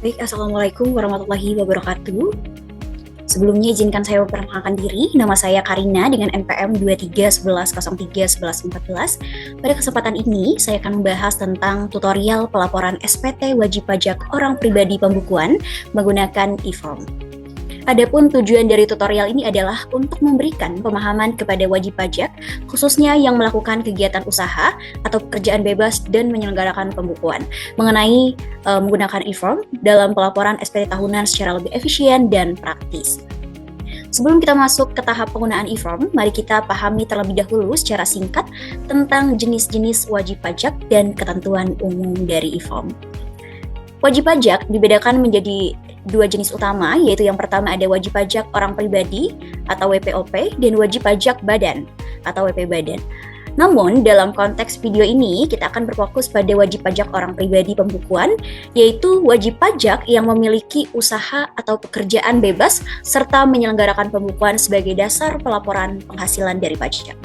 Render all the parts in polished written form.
Baik, Assalamualaikum warahmatullahi wabarakatuh. Sebelumnya izinkan saya memperkenalkan diri. Nama saya Karina dengan NPM 2311031114. Pada kesempatan ini, saya akan membahas tentang tutorial pelaporan SPT wajib pajak orang pribadi pembukuan menggunakan e-form. Adapun tujuan dari tutorial ini adalah untuk memberikan pemahaman kepada wajib pajak, khususnya yang melakukan kegiatan usaha atau pekerjaan bebas dan menyelenggarakan pembukuan, mengenai menggunakan e-form dalam pelaporan SPT tahunan secara lebih efisien dan praktis. Sebelum kita masuk ke tahap penggunaan e-form, mari kita pahami terlebih dahulu secara singkat tentang jenis-jenis wajib pajak dan ketentuan umum dari e-form. Wajib pajak dibedakan menjadi dua jenis utama, yaitu yang pertama ada wajib pajak orang pribadi atau WPOP dan wajib pajak badan atau WP badan. Namun dalam konteks video ini kita akan berfokus pada wajib pajak orang pribadi pembukuan, yaitu wajib pajak yang memiliki usaha atau pekerjaan bebas serta menyelenggarakan pembukuan sebagai dasar pelaporan penghasilan dari pajak.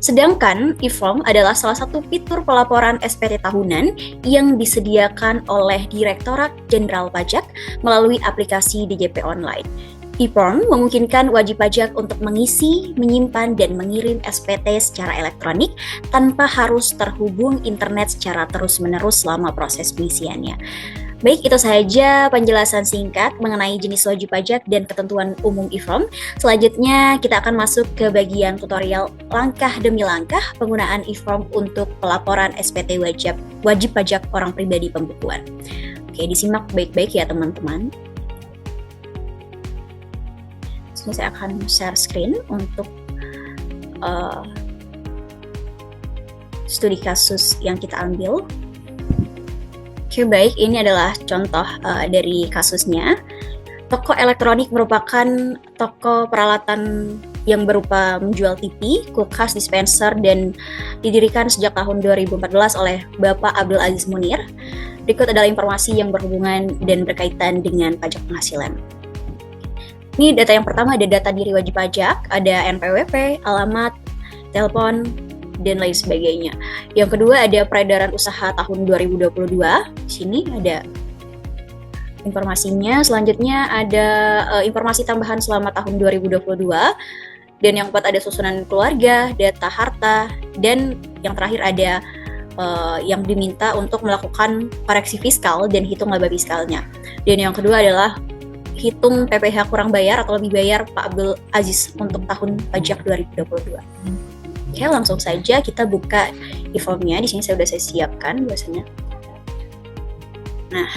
Sedangkan e-form adalah salah satu fitur pelaporan SPT tahunan yang disediakan oleh Direktorat Jenderal Pajak melalui aplikasi DJP Online. E-form memungkinkan wajib pajak untuk mengisi, menyimpan, dan mengirim SPT secara elektronik tanpa harus terhubung internet secara terus-menerus selama proses pengisiannya. Baik, itu saja penjelasan singkat mengenai jenis wajib pajak dan ketentuan umum e-form. Selanjutnya kita akan masuk ke bagian tutorial langkah demi langkah penggunaan e-form untuk pelaporan SPT wajib pajak orang pribadi pembukuan. Oke, disimak baik-baik ya teman-teman. Sini saya akan share screen untuk studi kasus yang kita ambil. Oke, baik, ini adalah contoh dari kasusnya. Toko elektronik merupakan toko peralatan yang berupa menjual TV, kulkas, dispenser, dan didirikan sejak tahun 2014 oleh Bapak Abdul Aziz Munir. Berikut adalah informasi yang berhubungan dan berkaitan dengan pajak penghasilan. Ini data yang pertama, ada data diri wajib pajak, ada NPWP, alamat, telepon, dan lain sebagainya. Yang kedua ada peredaran usaha tahun 2022. Di sini ada informasinya. Selanjutnya ada informasi tambahan selama tahun 2022. Dan yang keempat ada susunan keluarga, data harta, dan yang terakhir ada yang diminta untuk melakukan koreksi fiskal dan hitung laba fiskalnya. Dan yang kedua adalah hitung PPh kurang bayar atau lebih bayar Pak Abdul Aziz untuk tahun pajak 2022. Oke, langsung saja kita buka e-formnya. Di sini saya sudah siapkan biasanya. Nah,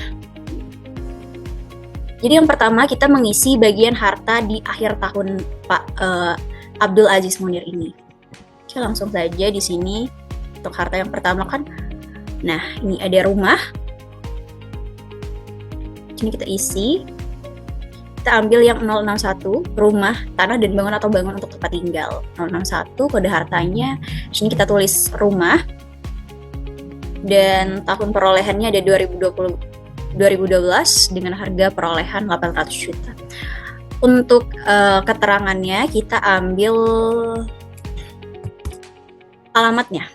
jadi yang pertama kita mengisi bagian harta di akhir tahun Pak Abdul Aziz Munir ini. Oke, langsung saja di sini untuk harta yang pertama kan. Nah, ini ada rumah. Ini kita isi. Kita ambil yang 061, rumah, tanah, dan bangunan atau bangunan untuk tempat tinggal. 061, kode hartanya, sini kita tulis rumah, dan tahun perolehannya ada 2012 dengan harga perolehan 800 juta. Untuk keterangannya kita ambil alamatnya.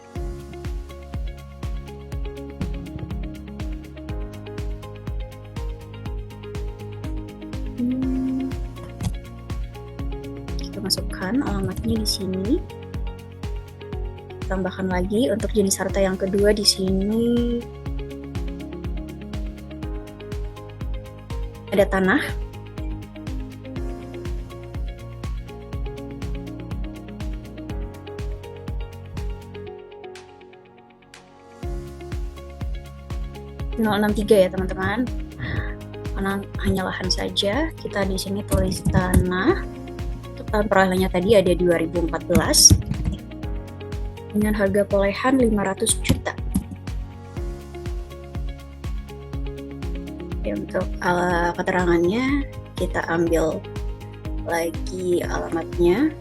Kita masukkan alamatnya di sini. Tambahkan lagi untuk jenis harta yang kedua di sini ada tanah. (063) ya teman-teman. Karena hanya lahan saja, kita di sini tulis tanah. Untuk tahun perolehannya tadi ada 2014 dengan harga perolehan 500 juta. Oke, untuk keterangannya kita ambil lagi alamatnya.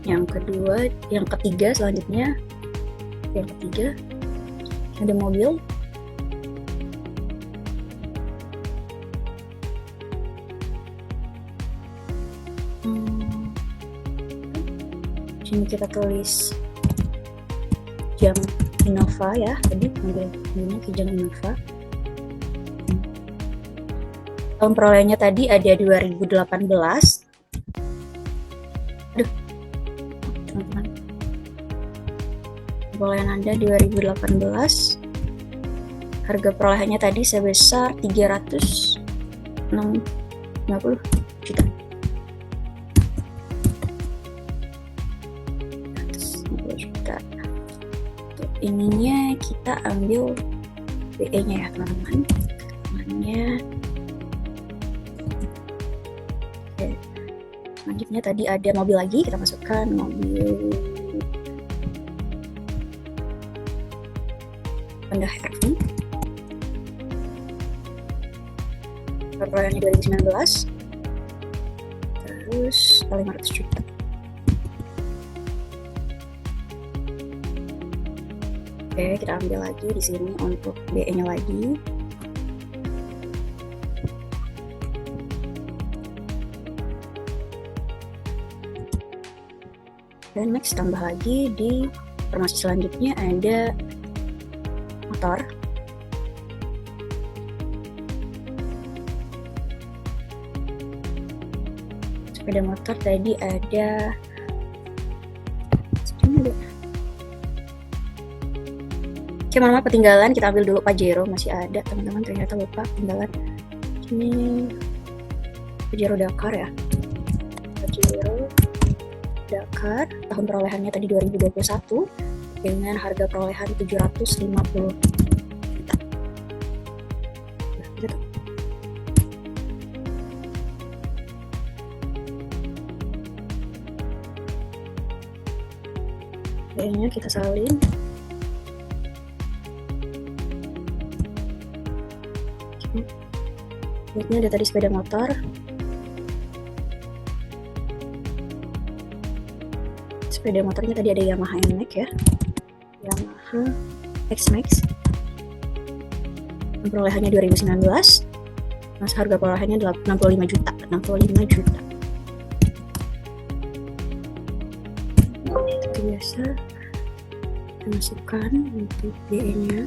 Yang ketiga selanjutnya, ada mobil. Sini kita tulis jam Innova ya, tadi ambilnya ke jam Innova. Tahun perolehannya tadi ada 2018. Aduh, teman-teman. Perolehan Anda 2018. Harga perolehannya tadi sebesar 350 juta. Untuk ininya kita ambil BE-nya ya teman-teman. Selanjutnya tadi ada mobil lagi, kita masukkan mobil Honda HR-V. Perolehannya 2019. Terus 500 juta. Oke, kita ambil lagi di sini untuk BE-nya lagi. Dan next tambah lagi di informasi selanjutnya ada motor. Sepeda motor tadi ada Oke, mama ketinggalan, kita ambil dulu Pajero, masih ada teman-teman, ternyata lupa ketinggalan. Ini Pajero Dakar ya. Pajero Dakar, tahun perolehannya tadi 2021 dengan harga perolehan 750 juta. Gitu. Kayaknya kita salin. Ini ada tadi sepeda motor. Sepeda motornya tadi ada Yamaha NMAX ya. Yamaha X-Max. Perolehannya 2019. Mas harga perolehannya 65 juta. 65 juta. Itu biasa. Kita masukkan untuk BE-nya.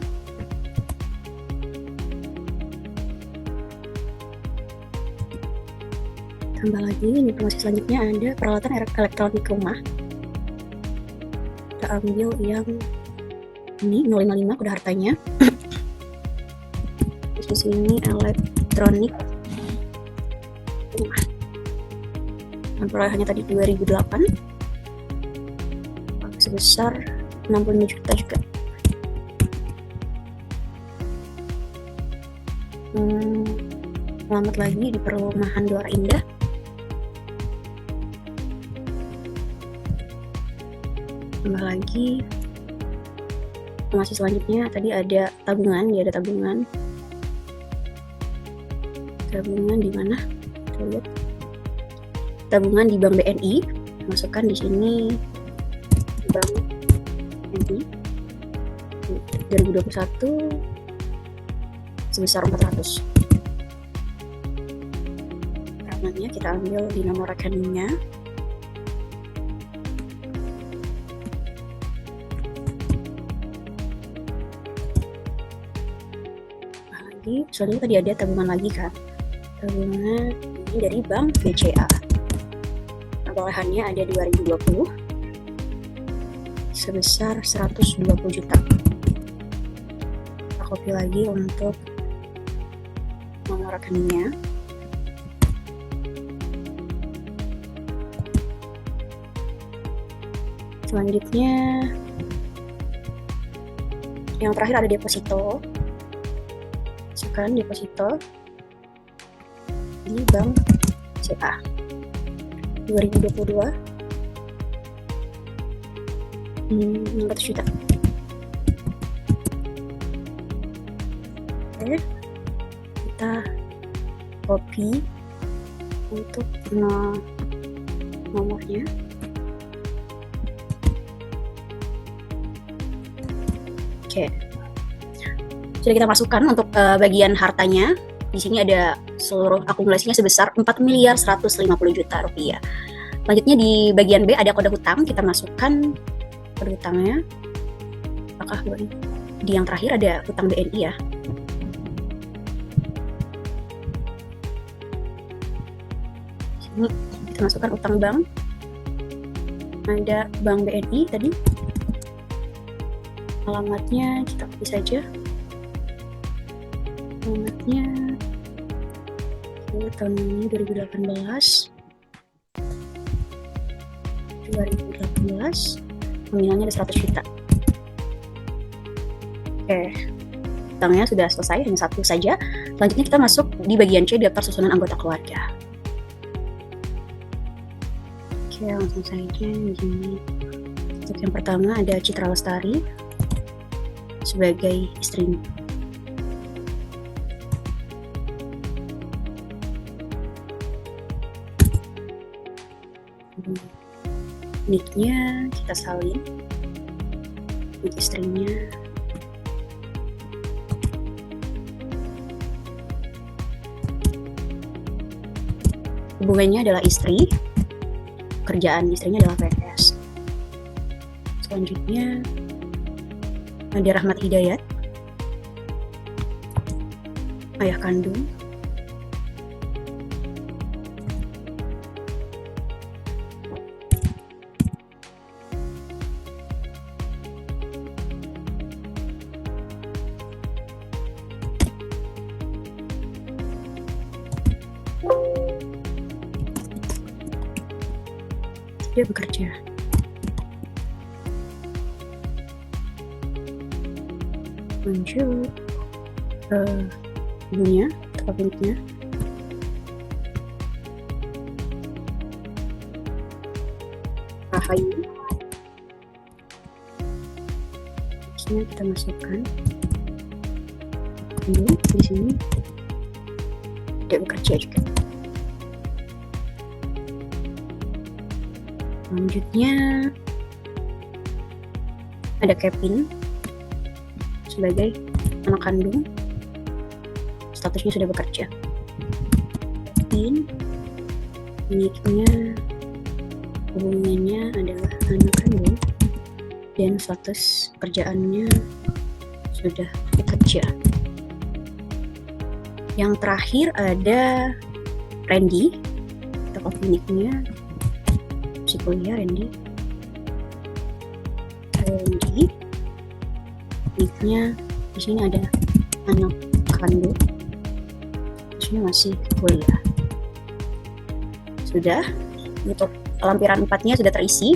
Tambah lagi, informasi selanjutnya ada peralatan elektronik rumah. Kita ambil yang ini 055 udah hartanya. Terus di sini elektronik rumah. Dan perolehannya tadi 2008 sebesar 65 juta juga. Selamat lagi di perumahan Luar Indah. Tambah lagi informasi selanjutnya tadi ada tabungan, dia ada tabungan di mana? Kita lihat tabungan di Bank BNI, masukkan di sini Bank BNI 2021 sebesar 400. Namanya kita ambil di nomor rekeningnya. Soalnya tadi ada tabungan lagi kan, tabungan ini dari Bank BCA. Perolehannya ada 2020 sebesar 120 juta. Kita copy lagi untuk nomor rekeningnya. Selanjutnya yang terakhir ada deposito. Masukkan deposito di Bank CA 2022 600 juta. Oke, kita copy untuk nomornya. Oke, sudah kita masukkan untuk bagian hartanya. Di sini ada seluruh akumulasinya sebesar 4.150 juta rupiah. Selanjutnya di bagian B ada kode hutang, kita masukkan kode hutangnya. Apakah di yang terakhir ada hutang BNI ya? Sini kita masukkan utang bank. Ada bank BNI tadi. Alamatnya kita copy saja. Alamatnya tahun ini 2018. Nominalnya ada 100 juta. Oke, hutangnya sudah selesai, hanya satu saja. Selanjutnya kita masuk di bagian C, daftar susunan anggota keluarga. Oke, langsung saja di sini. Untuk yang pertama ada Citra Lestari sebagai istrinya. Niknya kita salin, nik istrinya. Hubungannya adalah istri, kerjaan istrinya adalah PNS. Selanjutnya ada Rahmat Hidayat, ayah kandung. Dia bekerja. Lanjut ibunya atau pemiliknya. Rahayu. Sini kita masukkan. Ini di sini dia bekerja juga. Selanjutnya ada Kevin sebagai anak kandung, statusnya sudah bekerja. Kevin, niknya, hubungannya adalah anak kandung, dan status kerjaannya sudah bekerja. Yang terakhir ada Randy, kita copy niknya. Kuliah Randy, niknya di sini ada anak kandung, di sini masih kuliah. Sudah, untuk lampiran 4-nya sudah terisi.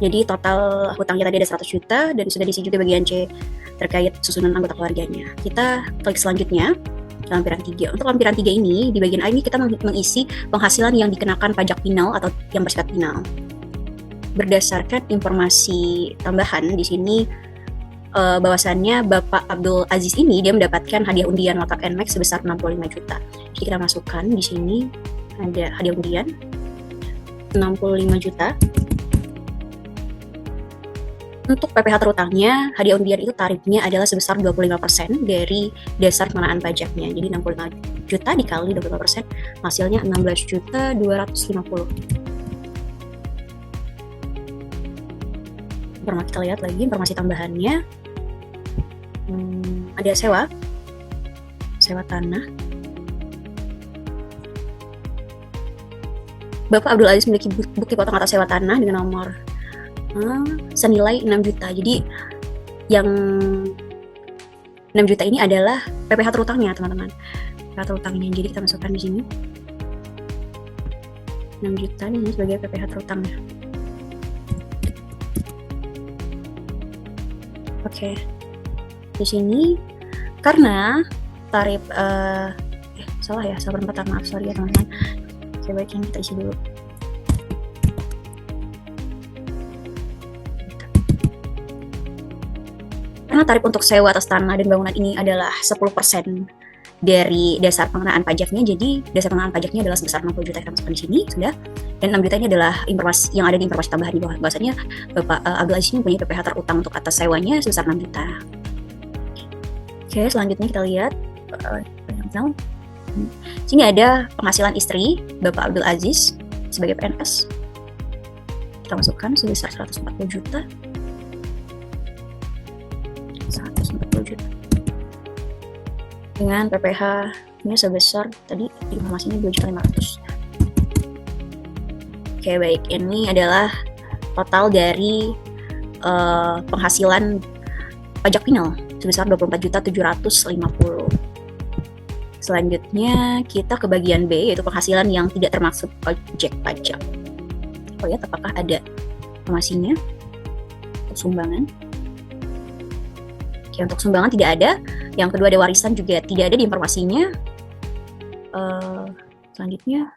Jadi total hutangnya tadi ada 100 juta dan sudah diisi juga bagian C terkait susunan anggota keluarganya. Kita klik selanjutnya. Lampiran 3. Untuk lampiran 3 ini, di bagian A ini kita mengisi penghasilan yang dikenakan pajak final atau yang bersifat final. Berdasarkan informasi tambahan di sini, bahwasannya Bapak Abdul Aziz ini dia mendapatkan hadiah undian Lotak NMAX sebesar 65 juta. Jadi kita masukkan di sini ada hadiah undian 65 juta. Untuk PPh terutangnya, hadiah undian itu tarifnya adalah sebesar 25% dari dasar pengenaan pajaknya. Jadi 65 juta dikali 25%, hasilnya 16.250. Kita lihat lagi informasi tambahannya. Ada sewa tanah. Bapak Abdul Aziz memiliki bukti potong atas sewa tanah dengan nomor senilai 6 juta. Jadi yang 6 juta ini adalah PPh terutangnya, teman-teman. PPh terutangnya. Jadi kita masukkan di sini. 6 juta ini sebagai PPh terutangnya. Oke. Di sini karena tarif salah perempatan, maaf, sorry ya teman-teman. Oke, baik, yang kita isi dulu. Karena tarif untuk sewa atas tanah dan bangunan ini adalah 10% dari dasar pengenaan pajaknya, jadi dasar pengenaan pajaknya adalah sebesar 60 juta, kita masukkan di sini, sudah. Dan 6 juta ini adalah informasi yang ada di informasi tambahan di bawah, bahwasanya Bapak Abdul Aziz ini mempunyai PPh terutang untuk atas sewanya sebesar 6 juta. Oke, selanjutnya kita lihat Sini ada penghasilan istri Bapak Abdul Aziz sebagai PNS. Kita masukkan sebesar 140 juta. 140 juta. Dengan PPh-nya sebesar tadi informasinya 2.500.000. Oke, baik. Ini adalah total dari penghasilan pajak final sebesar 24.750.000. Selanjutnya kita ke bagian B, yaitu penghasilan yang tidak termasuk objek pajak. Oh ya, apakah ada informasinya? Untuk sumbangan. Oke, untuk sumbangan tidak ada. Yang kedua ada warisan juga tidak ada di informasinya. Selanjutnya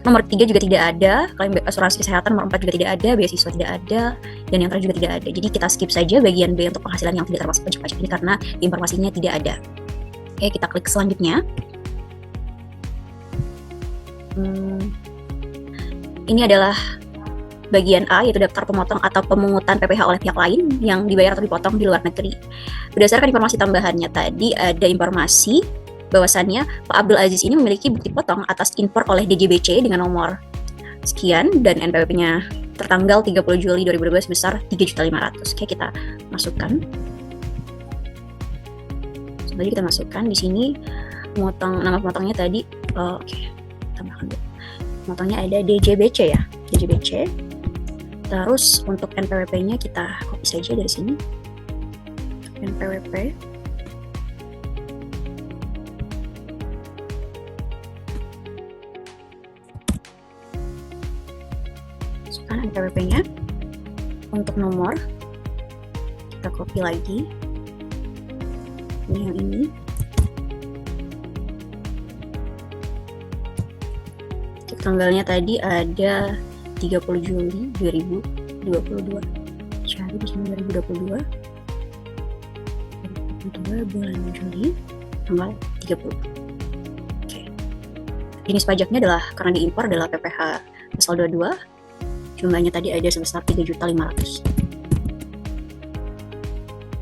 nomor 3 juga tidak ada, klaim asuransi kesehatan nomor 4 juga tidak ada, beasiswa tidak ada, dan yang terakhir juga tidak ada. Jadi kita skip saja bagian B untuk penghasilan yang tidak termasuk pajak ini karena informasinya tidak ada. Oke, kita klik selanjutnya. Ini adalah bagian A, yaitu daftar pemotong atau pemungutan PPh oleh pihak lain yang dibayar atau dipotong di luar negeri. Berdasarkan informasi tambahannya tadi, ada informasi bahwasannya Pak Abdul Aziz ini memiliki bukti potong atas impor oleh DJBC dengan nomor sekian dan NPWP-nya tertanggal 30 Juli 2012 sebesar 3.500.000. Oke, kita masukkan. Jadi kita masukkan di sini nama pemotongnya tadi. Oke, tambahkan dulu. Pemotongnya ada DJBC ya, DJBC. Terus untuk NPWP-nya kita copy saja dari sini. NPWP. NPWP-nya. Untuk nomor kita copy lagi, ini yang ini. Tanggalnya tadi ada 30 Juli 2022. Cari di sini 2022 bulan Juli tanggal 30. Oke. Jenis pajaknya adalah karena diimpor adalah PPh pasal 22. Jumlahnya tadi ada sebesar 3.500.000.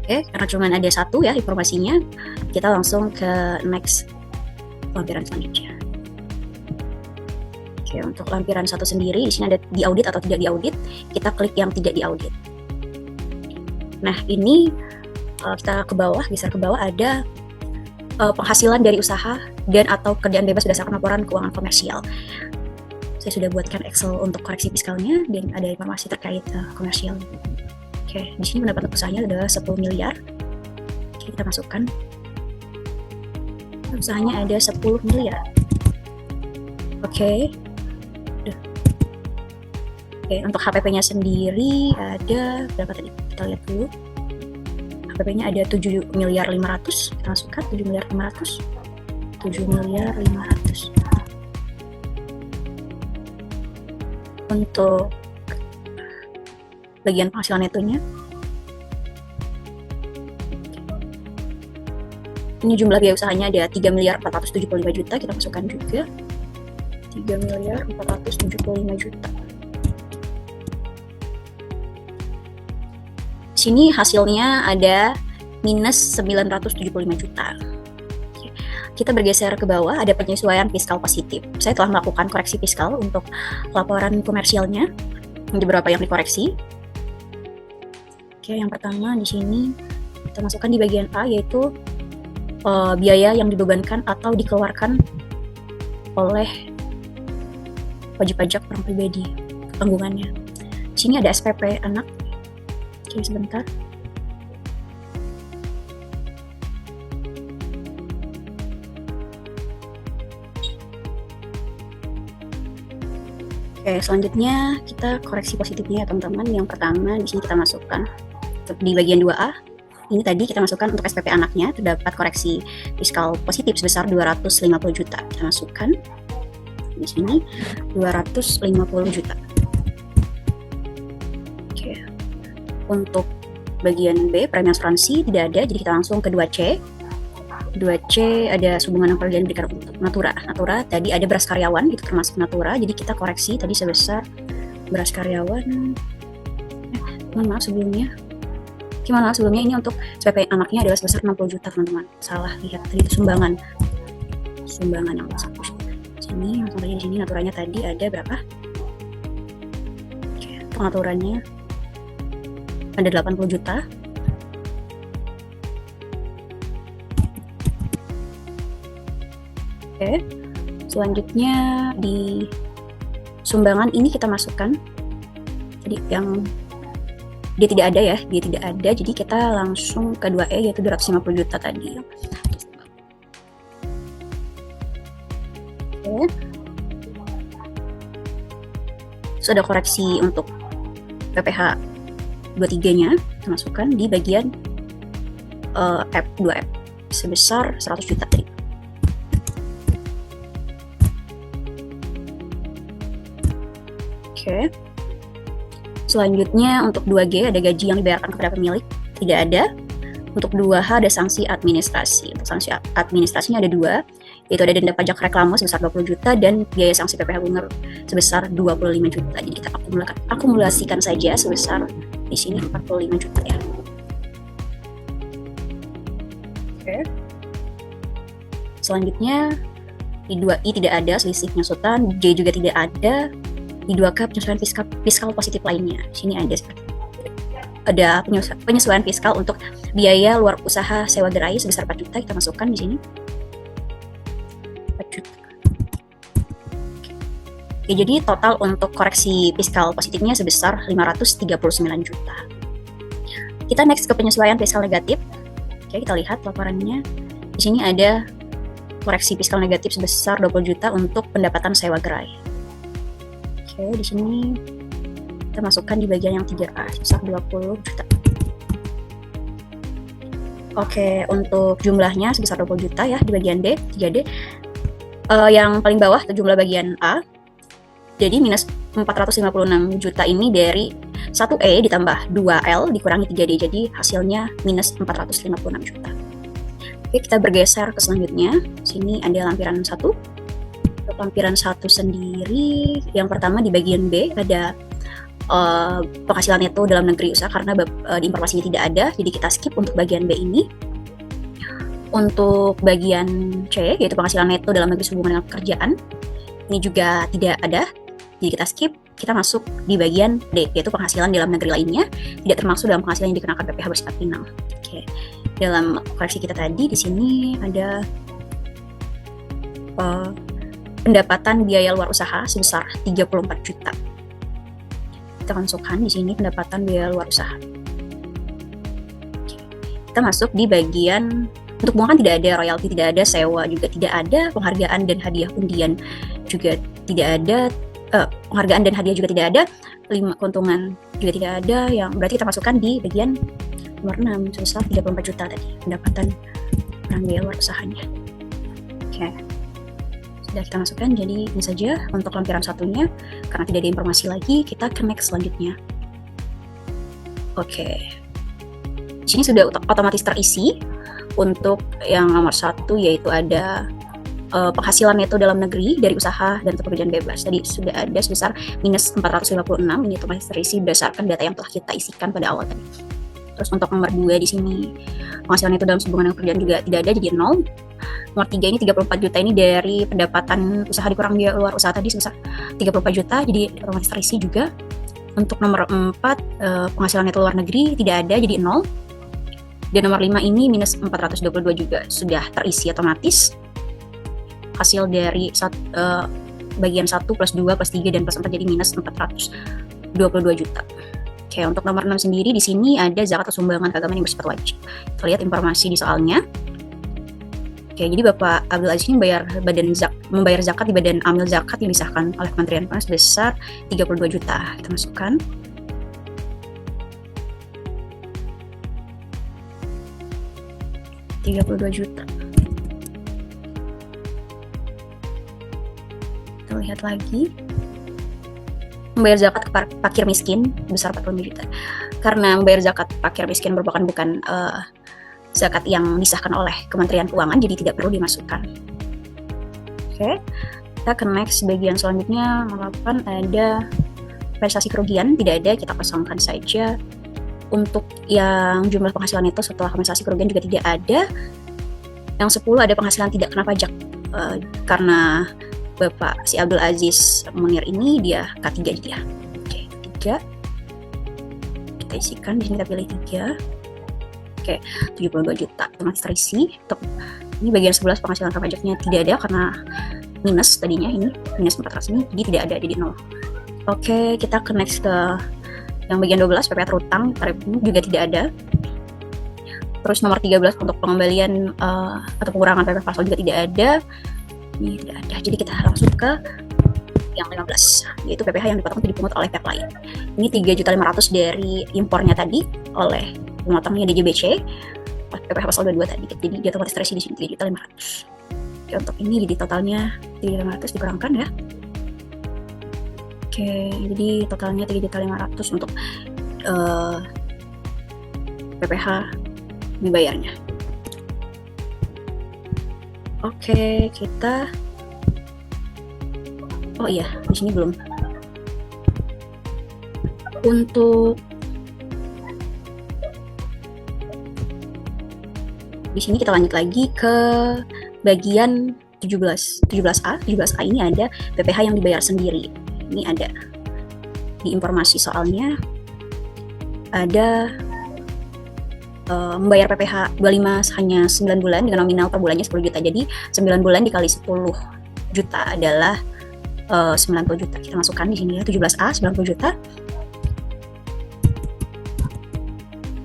Oke, karena cuma ada satu ya informasinya, kita langsung ke next lampiran selanjutnya. Oke, untuk lampiran satu sendiri di sini ada diaudit atau tidak diaudit. Kita klik yang tidak diaudit. Nah, ini kita ke bawah, geser ke bawah ada penghasilan dari usaha dan atau kerjaan bebas berdasarkan laporan keuangan komersial. Saya sudah buatkan Excel untuk koreksi fiskalnya dan ada informasi terkait komersial. Oke, di sini pendapatan usahanya adalah 10 miliar. Oke, kita masukkan. Usahanya ada 10 miliar. Oke. Oke, untuk HPP-nya sendiri ada berapa tadi? Kita lihat dulu. HPP-nya ada 7.500.000. Kita masukkan 7.500.000. 7.500.000. Untuk bagian penghasilan netonya, ini jumlah biaya usahanya ada 3.475.000.000. Kita masukkan juga 3.475.000.000. Sini hasilnya ada minus 975 juta. Kita bergeser ke bawah, ada penyesuaian fiskal positif. Saya telah melakukan koreksi fiskal untuk laporan komersialnya. Ada beberapa yang dikoreksi. Oke, yang pertama di sini kita masukkan di bagian A, yaitu biaya yang dibebankan atau dikeluarkan oleh wajib pajak orang pribadi, tanggungannya. Di sini ada SPP anak. Oke, sebentar. Oke, selanjutnya kita koreksi positifnya ya teman-teman. Yang pertama di sini kita masukkan di bagian 2A. Ini tadi kita masukkan untuk SPP anaknya terdapat koreksi fiskal positif sebesar 250 juta. Kita masukkan di sini 250 juta. Oke. Untuk bagian B, premi asuransi tidak ada, jadi kita langsung ke 2C. 2C ada sumbangan yang perlu diberikan untuk Natura. Natura tadi ada beras karyawan, itu termasuk Natura, jadi kita koreksi tadi sebesar beras karyawan. Mohon maaf sebelumnya. Gimana sebelumnya ini untuk SPP anaknya adalah sebesar 60 juta teman-teman. Salah lihat tadi itu sumbangan yang satu. Sini langsung aja di sini aturannya tadi ada berapa? Oke, pengaturannya ada 80 juta. Oke. Selanjutnya di sumbangan ini kita masukkan. Jadi yang dia tidak ada ya, jadi kita langsung ke 2E yaitu 250 juta tadi. Oke. Terus ada koreksi untuk PPh 23-nya, kita masukkan di bagian F2F sebesar 100 juta tadi. Oke. Selanjutnya untuk 2G ada gaji yang dibayarkan kepada pemilik, tidak ada. Untuk 2H ada sanksi administrasi. Untuk sanksi administrasinya ada 2, yaitu ada denda pajak reklame sebesar 20 juta dan biaya sanksi PPh Bunga sebesar 25 juta. Jadi kita akumulasikan saja sebesar di sini 45 juta ya. Oke. Selanjutnya di 2I tidak ada selisih penyusutan, J juga tidak ada. Di 2K penyesuaian fiskal positif lainnya. Sini ada penyesuaian fiskal untuk biaya luar usaha sewa gerai sebesar 4 juta, kita masukkan di sini 4 juta. Oke, jadi total untuk koreksi fiskal positifnya sebesar 539 juta. Kita next ke penyesuaian fiskal negatif. Oke, kita lihat laporannya. Di sini ada koreksi fiskal negatif sebesar 20 juta untuk pendapatan sewa gerai. Oke, di sini kita masukkan di bagian yang 3A sebesar 20 juta. Oke, untuk jumlahnya sebesar 20 juta ya di bagian D, 3D. Yang paling bawah itu jumlah bagian A. Jadi minus 456 juta ini dari 1E ditambah 2L dikurangi 3D. Jadi hasilnya minus 456 juta. Oke, kita bergeser ke selanjutnya. Sini ada lampiran 1. Untuk lampiran 1 sendiri, yang pertama di bagian B ada penghasilan neto dalam negeri usaha karena di informasinya tidak ada, jadi kita skip untuk bagian B ini. Untuk bagian C, yaitu penghasilan neto dalam negeri sehubungan dengan pekerjaan, ini juga tidak ada, jadi kita skip. Kita masuk di bagian D, yaitu penghasilan dalam negeri lainnya, tidak termasuk dalam penghasilan yang dikenakan PPh bersifat pinang. Oke, dalam koreksi kita tadi di sini ada pendapatan biaya luar usaha sebesar 34 juta. Kita masukkan di sini pendapatan biaya luar usaha. Kita masuk di bagian untuk bunga kan tidak ada, royalti tidak ada, sewa juga tidak ada, penghargaan dan hadiah undian juga tidak ada, penghargaan dan hadiah juga tidak ada, 5 keuntungan juga tidak ada, yang berarti kita masukkan di bagian nomor 6 sebesar 34 juta tadi, pendapatan biaya luar usahanya. Oke. Sudah kita masukkan, jadi ini saja untuk lampiran satunya. Karena tidak ada informasi lagi, kita ke next selanjutnya. Oke, di sini sudah otomatis terisi. Untuk yang nomor 1 yaitu ada penghasilan neto dalam negeri dari usaha dan pekerjaan bebas. Tadi sudah ada sebesar minus 456, ini otomatis terisi berdasarkan data yang telah kita isikan pada awal tadi. Terus untuk nomor 2 di sini penghasilan neto dalam hubungan dengan pekerjaan juga tidak ada, jadi 0. Nomor 3 ini 34 juta ini dari pendapatan usaha dikurang biaya luar usaha tadi sebesar 34 juta, jadi otomatis terisi juga. Untuk nomor 4 penghasilan neto luar negeri tidak ada, jadi 0. Dan nomor 5 ini minus 422 juga sudah terisi otomatis. Hasil dari bagian 1 plus 2 plus 3 dan plus 4 jadi minus 422 juta. Oke, untuk nomor 6 sendiri di sini ada zakat atau sumbangan keagamaan yang bersifat wajib. Kita lihat informasi di soalnya. Oke, jadi Bapak Abdul Aziz ini membayar zakat di Badan Amil Zakat yang disahkan oleh Kementerian Keuangan sebesar 32 juta. Kita masukkan. $32 juta. Kita lihat lagi. Membayar zakat ke fakir miskin besar 45 juta. Karena membayar zakat fakir miskin merupakan bukan zakat yang disahkan oleh Kementerian Keuangan, jadi tidak perlu dimasukkan. Oke, kita ke next bagian selanjutnya. Nomor 8 ada realisasi kerugian, tidak ada, kita kosongkan saja. Untuk yang jumlah penghasilan itu setelah kompensasi kerugian juga tidak ada. Yang 10 ada penghasilan tidak kena pajak. Karena Bapak si Abdul Aziz Munir ini dia K3 jadi ya. Oke, 3. Kita isikan di sini, kita pilih 3. Oke, 72 juta otomatis terisi. Untuk ini bagian 11 penghasilan kena pajaknya tidak ada karena minus tadinya, ini minus 400 ini, jadi tidak ada, jadi 0. Oke, kita ke next ke yang bagian 12, PPh terutang, tarif ini juga tidak ada. Terus nomor 13 untuk pengembalian atau pengurangan PPh pasal juga tidak ada. Ini tidak ada. Jadi kita langsung ke yang 15, yaitu PPh yang dipotong itu dipungut oleh pihak lain. Ini 3.500.000 dari impornya tadi oleh pemotongnya DJBC, PPh pasal 22 tadi. Jadi dia otomatis terisi di sini 3.500.000. Oke, untuk ini jadi totalnya 3.500 dikurangkan ya. Oke, jadi totalnya 3.500.000 untuk PPh dibayarnya. Oke, kita oh iya, di sini belum. Untuk di sini kita lanjut lagi ke bagian 17A. 17A ini ada PPh yang dibayar sendiri. Ini ada di informasi soalnya ada membayar PPh 25 hanya 9 bulan dengan nominal per bulannya 10 juta. Jadi 9 bulan dikali 10 juta adalah 90 juta. Kita masukkan di sini ya, 17A 90 juta.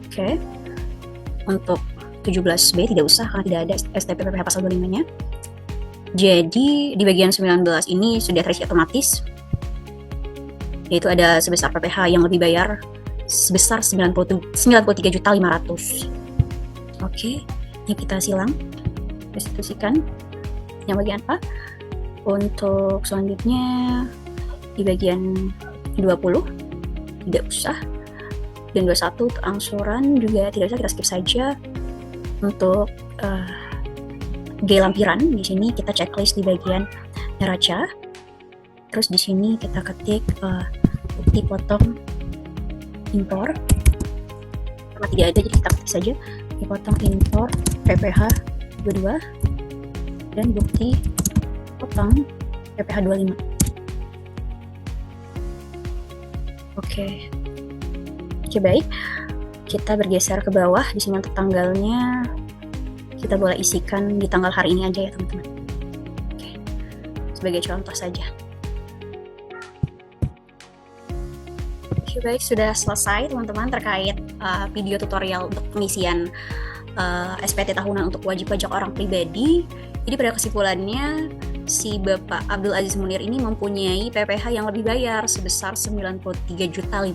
Oke. Untuk 17B tidak usah karena tidak ada STP PPh pasal 25-nya. Jadi di bagian 19 ini sudah terisi otomatis, yaitu ada sebesar PPh yang lebih bayar sebesar 93.500.000. Oke, ini kita silang, restitusikan. Yang bagian apa? Untuk selanjutnya di bagian 20 tidak usah, dan 21 angsuran juga tidak usah, kita skip saja. Untuk G lampiran di sini kita checklist di bagian neraca. Terus di sini kita ketik bukti potong impor, karena tidak ada jadi kita ketik saja dipotong impor PPh 22 dan bukti potong PPh 25. Oke, baik, kita bergeser ke bawah. Di sini untuk tanggalnya kita boleh isikan di tanggal hari ini aja ya teman-teman. Oke, sebagai contoh saja. Baik, sudah selesai teman-teman terkait video tutorial untuk pengisian SPT tahunan untuk wajib pajak orang pribadi. Jadi pada kesimpulannya si Bapak Abdul Aziz Munir ini mempunyai PPh yang lebih bayar sebesar 93.500.000.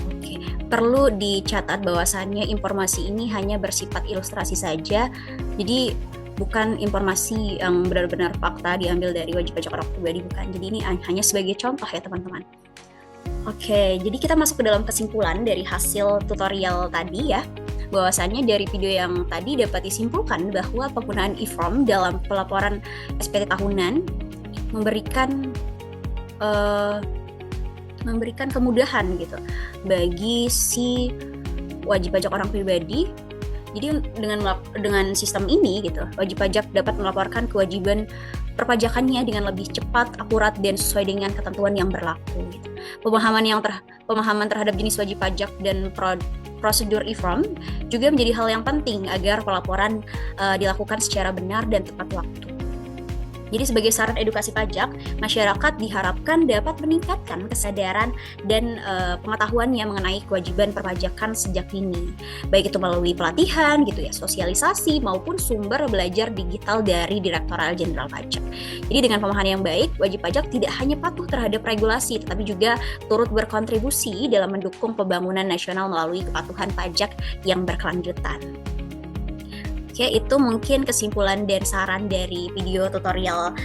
Oke, perlu dicatat bahwasannya informasi ini hanya bersifat ilustrasi saja. Jadi bukan informasi yang benar-benar fakta diambil dari wajib pajak orang pribadi, bukan. Jadi ini hanya sebagai contoh ya teman-teman. Oke, jadi kita masuk ke dalam kesimpulan dari hasil tutorial tadi ya, bahwasannya dari video yang tadi dapat disimpulkan bahwa penggunaan e-form dalam pelaporan SPT tahunan memberikan kemudahan gitu bagi si wajib pajak orang pribadi. Jadi dengan sistem ini gitu, wajib pajak dapat melaporkan kewajiban perpajakannya dengan lebih cepat, akurat, dan sesuai dengan ketentuan yang berlaku. Gitu. Pemahaman terhadap jenis wajib pajak dan prosedur e-form juga menjadi hal yang penting agar pelaporan dilakukan secara benar dan tepat waktu. Jadi sebagai saran edukasi pajak, masyarakat diharapkan dapat meningkatkan kesadaran dan pengetahuannya mengenai kewajiban perpajakan sejak dini. Baik itu melalui pelatihan gitu ya, sosialisasi maupun sumber belajar digital dari Direktorat Jenderal Pajak. Jadi dengan pemahaman yang baik, wajib pajak tidak hanya patuh terhadap regulasi, tetapi juga turut berkontribusi dalam mendukung pembangunan nasional melalui kepatuhan pajak yang berkelanjutan. Oke, itu mungkin kesimpulan dan saran dari video tutorial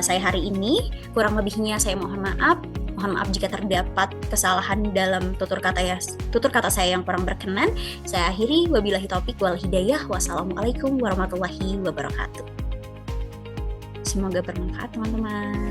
saya hari ini. Kurang lebihnya saya mohon maaf. Mohon maaf jika terdapat kesalahan dalam tutur kata saya yang kurang berkenan. Saya akhiri, wabillahi taufik wal hidayah. Wassalamualaikum warahmatullahi wabarakatuh. Semoga bermanfaat teman-teman.